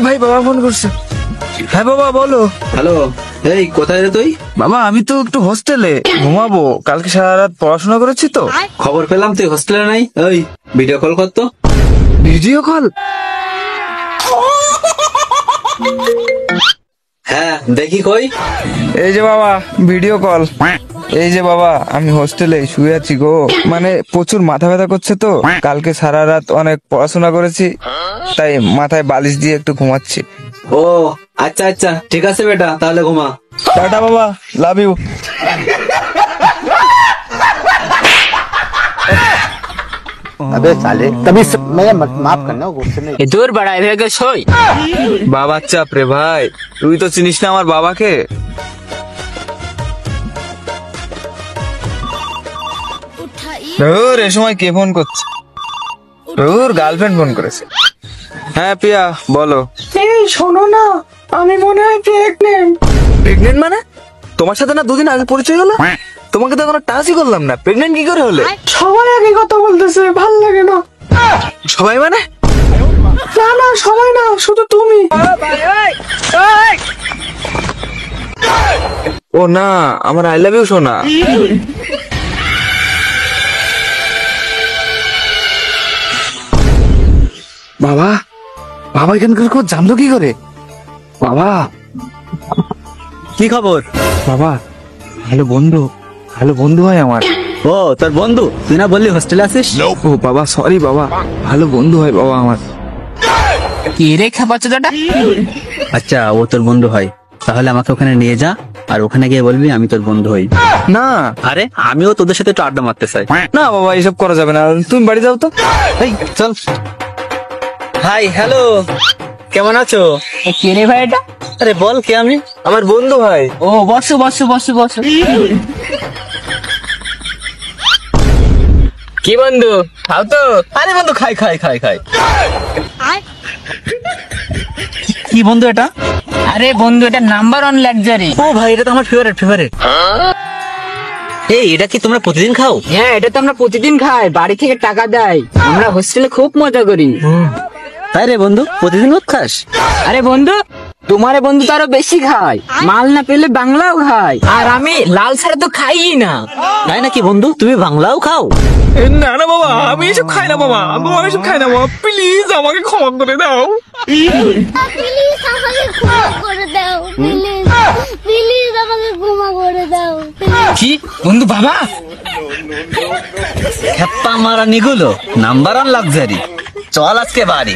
ভাই বাবা ফোন করছে। হ্যাঁ বাবা বলো। হ্যালো, এই কোথায় রে তুই? বাবা আমি তো একটু হোস্টেলে ঘুমাবো, কালকে সারা রাত পড়াশোনা করেছি তো। খবর পেলাম তুই হোস্টেলে নাই। ওই ভিডিও কল কর তো। Video call? হ্যাঁ দেখি কই। এই যে বাবা ভিডিও কল। এই যে বাবা আমি হোস্টেলে শুয়ে আছি গো, মানে প্রচুর মাথা ব্যথা করছে তো, কালকে সারা রাত অনেক পড়াশোনা করেছি তাই মাথায় বালিশ দিয়ে একটু ঘুমাচ্ছি। ও আচ্ছা আচ্ছা, ঠিক আছে বেটা, তাহলে ঘুমা। টাটা বাবা, লাভ ইউ। अबे साले तभी मैं माफ करना गुस्से में দূর বাড়া এভাবে সই। বাবার চাপ রে ভাই, তুই তো চিনিস না আমার বাবাকে। ধুর, এ সময় কে ফোন করছে? ধুর, গার্লফ্রেন্ড ফোন করেছে। হ্যাঁ পিয়া বলো। এই শোনো না, আমি মনে হয় প্রেগনেন্ট। প্রেগনেন্ট মানে? তোমার সাথে না দুদিন আগে পরিচয় হলো, তোমাকে তো এখনো টাচই করলাম না, প্রেগনেন্ট কি করে হলে? সবাই আগে কথা বলতেছে, ভাল লাগে না। সবাই মানে? না না সবাই না, শুধু তুমি। ও না, আমার আই লাভ ইউ শোনা। বাবা, বাবা এখানকার খোঁজ জানলো কি করে? বাবা কি খবর? বাবা ভালো বন্ধু, ভালো বন্ধু হয় আমার। ও তোর বন্ধু? তুই না বললি হোস্টেলে আছিস? ও বাবা সরি বাবা, ভালো বন্ধু হয় বাবা আমার। কি রে খাপাচ্ছটা? আচ্ছা ও তোর বন্ধু হয়, তাহলে আমাকে ওখানে নিয়ে যা, আর ওখানে গিয়ে বলবি আমি তোর বন্ধু হই। না আরে আমিও তোদের সাথে একটু আড্ডা মারতে চাই। না বাবা, এসব করা যাবে না, তুমি বাড়ি যাও তো। এই চল। হাই হ্যালো, কেমন আছো? কে রে ভাই এটা? আরে বল কে আমি? আমার বন্ধু ভাই। ও বসো বসো বসো বসো। কি বন্ধু খাও তো? আরে বন্ধু খাই খাই খাই খাই। কি বন্ধু এটা? আরে বন্ধু এটা নাম্বার 1 লাক্সারি। ও ভাই এটা তো আমার ফেভারিট ফেভারিট। এই এটা কি তোমরা প্রতিদিন খাও? হ্যাঁ এটা তো আমরা প্রতিদিন খাই, বাড়ি থেকে টাকা দেয়, আমরা হোস্টেলে খুব মজা করি। তাই রে বন্ধু, প্রতিদিন মদ খাস? আরে বন্ধু তোমারে বন্ধু তো আরো বেশি খায়, মাল না পেলে বাংলাও খায়, আর আমি লাল ছাড়া তো খাই না। তাই নাকি বন্ধু, তুমি বাংলাও খাও? না না বাবা, আমি এসব খাই না বাবা, আমি এসব খাই না বাবা, প্লিজ আমাকে ক্ষমা করে দাও। প্লিজ আমাকে ক্ষমা করে দাও, প্লিজ প্লিজ আমাকে ক্ষমা করে দাও। কি বন্ধু বাবা? খেপ্পা মারা নিগুলো নাম্বার 1 লাক্সারি। চল আজকে বাড়ি।